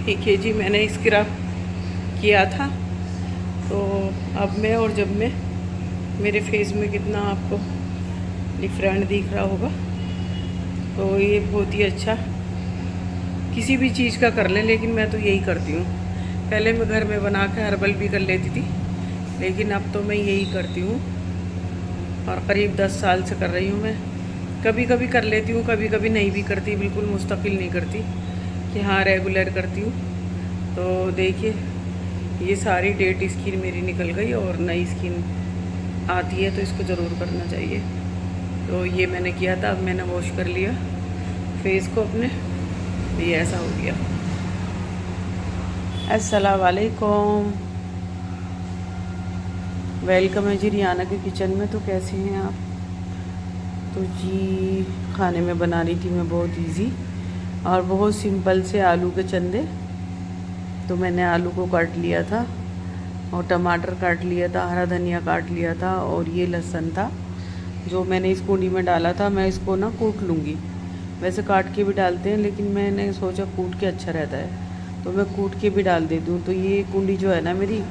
1 kg मैंने scrub किया था। तो अब मैं और जब मैं मेरे फेस में कितना आपको डिफरेंट दिख रहा होगा। तो ये बहुत ही अच्छा किसी भी चीज़ का कर लें, लेकिन मैं तो यही करती हूँ। पहले मैं घर में बना के हर्बल भी कर लेती थी, लेकिन अब तो मैं यही करती हूँ और करीब 10 साल से कर रही हूँ मैं। कभी कभी कर लेती हूँ, कभी कभी नहीं भी करती, बिल्कुल मुस्तकिल नहीं करती कि हाँ रेगुलर करती हूँ। तो देखिए ये सारी डेड स्किन मेरी निकल गई और नई स्किन आती है, तो इसको ज़रूर करना चाहिए। तो ये मैंने किया था, अब मैंने वॉश कर लिया फेस को अपने, तो ये ऐसा हो गया। अस्सलाम वालेकुम, वेलकम है जी रियाना के किचन में। तो कैसे हैं आप? तो जी खाने में बना रही थी मैं बहुत इजी और बहुत सिंपल से आलू के चंदे। तो मैंने आलू को काट लिया था और टमाटर काट लिया था, हरा धनिया काट लिया था और ये लहसुन था जो मैंने इस कूंडी में डाला था। मैं इसको ना कूट लूँगी, वैसे काट के भी डालते हैं लेकिन मैंने सोचा कूट के अच्छा रहता है, तो मैं कूट के भी डाल देती हूँ। तो ये कूंडी जो है ना मेरी,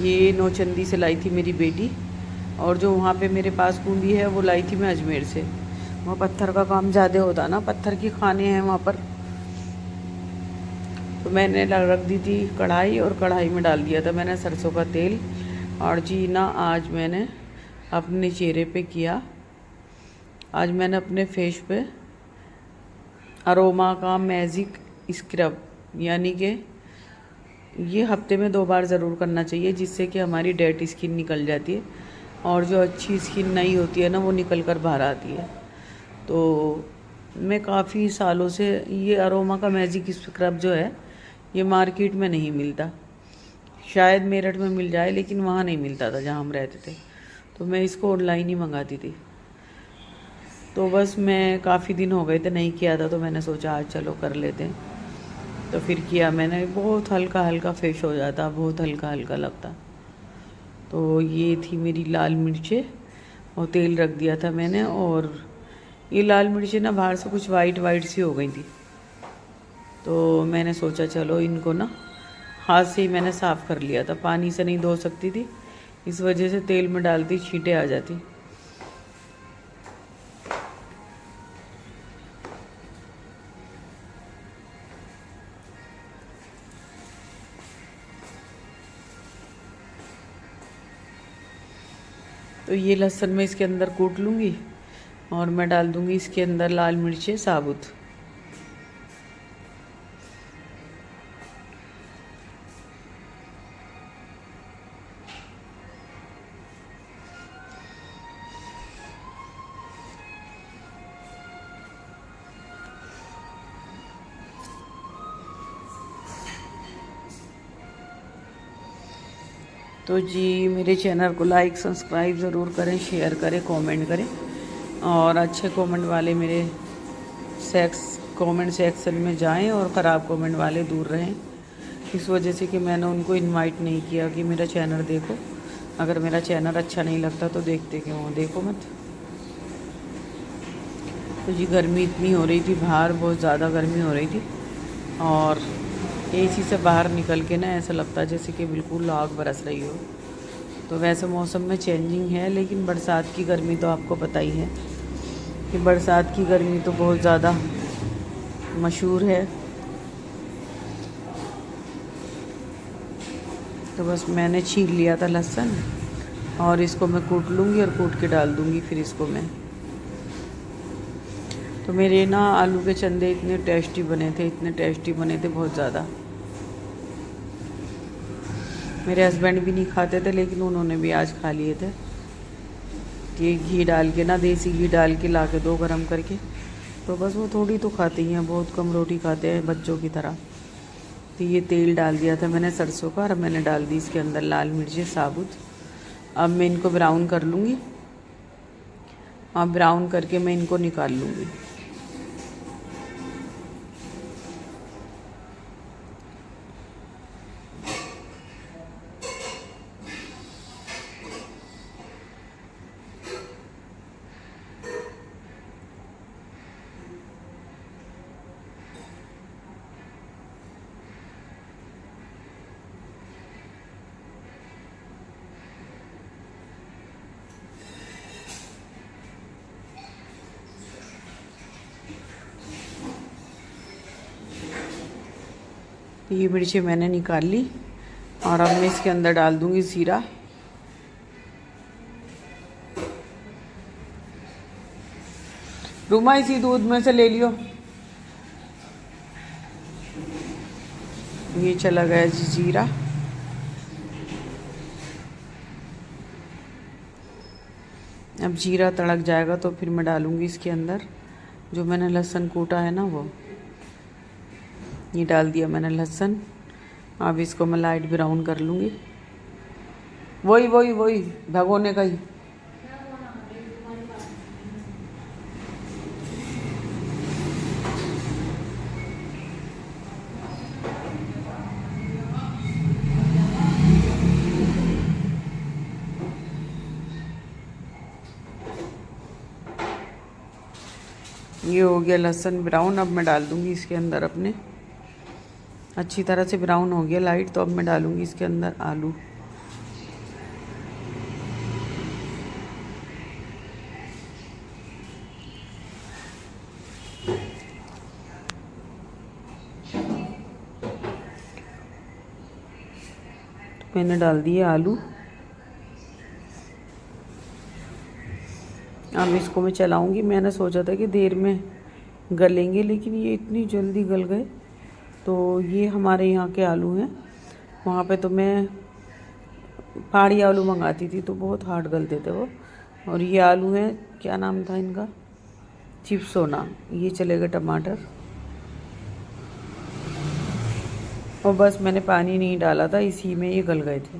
ये नौचंदी से लाई थी मेरी बेटी, और जो वहाँ पे मेरे पास कूंडी है वो लाई थी मैं अजमेर से। वहाँ पत्थर का काम ज़्यादा होता ना, पत्थर की खाने हैं वहाँ पर। तो मैंने रख दी थी कढ़ाई और कढ़ाई में डाल दिया था मैंने सरसों का तेल। और जी ना आज मैंने अपने चेहरे पे किया, आज मैंने अपने फेस पे अरोमा का मैजिक स्क्रब, यानी कि ये हफ्ते में 2 बार ज़रूर करना चाहिए, जिससे कि हमारी डेड स्किन निकल जाती है और जो अच्छी स्किन नई होती है ना वो निकल कर बाहर आती है। तो मैं काफ़ी सालों से ये अरोमा का मैजिक स्क्रब जो है ये मार्केट में नहीं मिलता, शायद मेरठ में मिल जाए लेकिन वहाँ नहीं मिलता था जहाँ हम रहते थे। तो मैं इसको ऑनलाइन ही मंगाती थी। तो बस मैं काफ़ी दिन हो गए थे नहीं किया था, तो मैंने सोचा आज चलो कर लेते हैं। तो फिर किया मैंने, बहुत हल्का हल्का फेस हो जाता, बहुत हल्का हल्का लगता। तो ये थी मेरी लाल मिर्चें और तेल रख दिया था मैंने, और ये लाल मिर्चें ना बाहर से कुछ वाइट वाइट सी हो गई थी। तो मैंने सोचा चलो इनको ना हाथ से ही मैंने साफ़ कर लिया था, पानी से नहीं धो सकती थी, इस वजह से तेल में डालती छींटे आ जाती। तो ये लहसुन मैं इसके अंदर कूट लूँगी और मैं डाल दूँगी इसके अंदर लाल मिर्चें साबुत। तो जी मेरे चैनल को लाइक सब्सक्राइब ज़रूर करें, शेयर करें, कमेंट करें, और अच्छे कमेंट वाले मेरे कमेंट सेक्शन में जाएं और ख़राब कमेंट वाले दूर रहें। इस वजह से कि मैंने उनको इनवाइट नहीं किया कि मेरा चैनल देखो, अगर मेरा चैनल अच्छा नहीं लगता तो देखते क्यों हो, देखो मत। तो जी गर्मी इतनी हो रही थी बाहर, बहुत ज़्यादा गर्मी हो रही थी, और एसी से बाहर निकल के ना ऐसा लगता है जैसे कि बिल्कुल आग बरस रही हो। तो वैसे मौसम में चेंजिंग है, लेकिन बरसात की गर्मी तो आपको पता ही है कि बरसात की गर्मी तो बहुत ज़्यादा मशहूर है। तो बस मैंने छील लिया था लहसुन और इसको मैं कूट लूँगी और कूट के डाल दूँगी फिर इसको मैं। तो मेरे ना आलू के चंदे इतने टेस्टी बने थे, इतने टेस्टी बने थे बहुत ज़्यादा। मेरे हस्बैंड भी नहीं खाते थे लेकिन उन्होंने भी आज खा लिए थे कि घी डाल के ना, देसी घी डाल के ला के दो गरम करके। तो बस वो थोड़ी तो खाती हैं, बहुत कम रोटी खाते हैं बच्चों की तरह। तो ये तेल डाल दिया था मैंने सरसों का, और मैंने डाल दी इसके अंदर लाल मिर्चें साबुत। अब मैं इनको ब्राउन कर लूँगी, और ब्राउन करके मैं इनको निकाल लूँगी। ये मिर्ची मैंने निकाल ली और अब मैं इसके अंदर डाल दूंगी ज़ीरा। रूमा इसी दूध में से ले लियो। ये चला गया जी जीरा। अब जीरा तड़क जाएगा तो फिर मैं डालूंगी इसके अंदर जो मैंने लहसुन कूटा है ना, वो ये डाल दिया मैंने लहसुन। अब इसको मैं लाइट ब्राउन कर लूँगी। वही भगोने का ही। ये हो गया लहसुन ब्राउन। अब मैं डाल दूँगी इसके अंदर अपने, अच्छी तरह से ब्राउन हो गया लाइट, तो अब मैं डालूँगी इसके अंदर आलू। तो मैंने डाल दिए आलू। अब इसको मैं चलाऊंगी। मैंने सोचा था कि देर में गलेंगे, लेकिन ये इतनी जल्दी गल गए। तो ये हमारे यहाँ के आलू हैं। वहाँ पे तो मैं पहाड़ी आलू मंगाती थी तो बहुत हार्ड गलते थे वो। और ये आलू हैं, क्या नाम था इनका, चिप्सोना। ये चले गए टमाटर। और बस मैंने पानी नहीं डाला था, इसी में ये गल गए थे।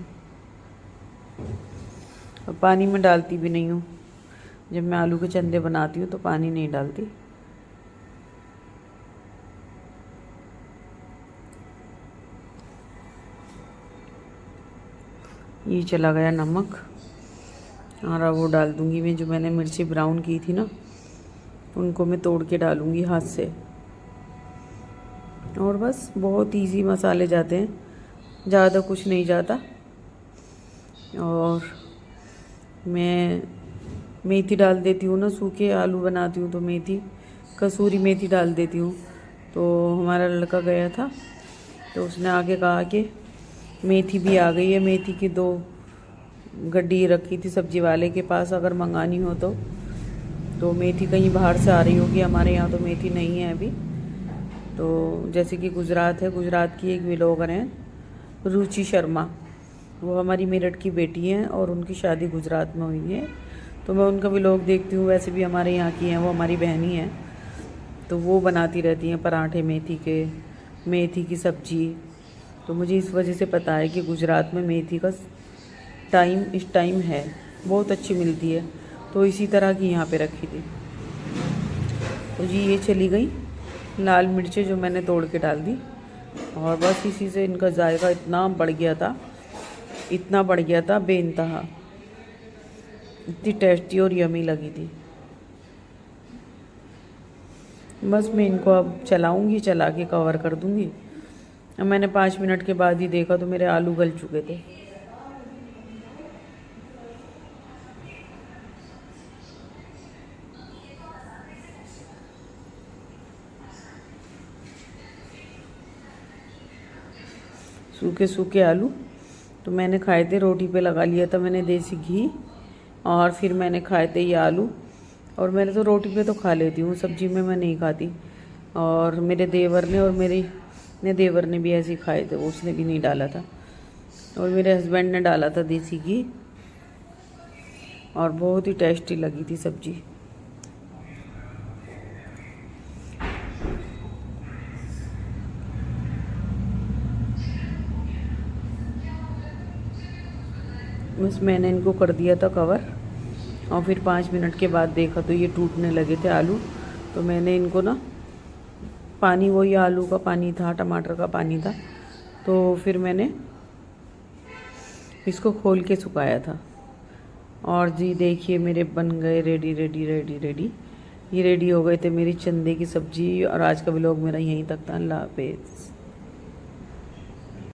और पानी में डालती भी नहीं हूँ। जब मैं आलू के चंदे बनाती हूँ तो पानी नहीं डालती। ये चला गया नमक। और अब वो डाल दूँगी मैं जो मैंने मिर्ची ब्राउन की थी ना, उनको मैं तोड़ के डालूँगी हाथ से। और बस बहुत इजी मसाले जाते हैं, ज़्यादा कुछ नहीं जाता। और मैं मेथी डाल देती हूँ ना, सूखे आलू बनाती हूँ तो मेथी, कसूरी मेथी डाल देती हूँ। तो हमारा लड़का गया था तो उसने आके कहा कि मेथी भी आ गई है। मेथी की 2 गड्डी रखी थी सब्जी वाले के पास, अगर मंगानी हो तो मेथी कहीं बाहर से आ रही होगी, हमारे यहाँ तो मेथी नहीं है अभी। तो जैसे कि गुजरात है, गुजरात की एक व्लॉगर हैं रुचि शर्मा, वो हमारी मेरठ की बेटी हैं और उनकी शादी गुजरात में हुई है। तो मैं उनका व्लॉग देखती हूँ। वैसे भी हमारे यहाँ की हैं, वो हमारी बहनी हैं, तो वो बनाती रहती हैं पराठे मेथी के, मेथी की सब्जी। तो मुझे इस वजह से पता है कि गुजरात में मेथी का इस टाइम है, बहुत अच्छी मिलती है। तो इसी तरह की यहाँ पे रखी थी। तो जी ये चली गई लाल मिर्चें जो मैंने तोड़ के डाल दी। और बस इसी से इनका जायका इतना बढ़ गया था बेइंतहा, इतनी टेस्टी और यमी लगी थी। बस मैं इनको अब चलाऊंगी, चला के कवर कर दूंगी। अब मैंने 5 मिनट के बाद ही देखा तो मेरे आलू गल चुके थे। सूखे सूखे आलू तो मैंने खाए थे, रोटी पे लगा लिया था मैंने देसी घी, और फिर मैंने खाए थे ये आलू। और मैंने तो रोटी पे तो खा लेती हूँ, सब्जी में मैं नहीं खाती। और मेरे देवर ने और मेरे देवर ने भी ऐसे ही खाए थे, उसने भी नहीं डाला था। और मेरे हस्बैंड ने डाला था देसी घी, और बहुत ही टेस्टी लगी थी सब्जी। बस मैंने इनको कर दिया था कवर। और फिर 5 मिनट के बाद देखा तो ये टूटने लगे थे आलू। तो मैंने इनको ना, पानी वही आलू का पानी था, टमाटर का पानी था, तो फिर मैंने इसको खोल के सुखाया था। और जी देखिए मेरे बन गए रेडी। ये रेडी हो गए थे मेरी चंदे की सब्जी। और आज का व्लॉग मेरा यहीं तक था। अल्लाह हाफिज़।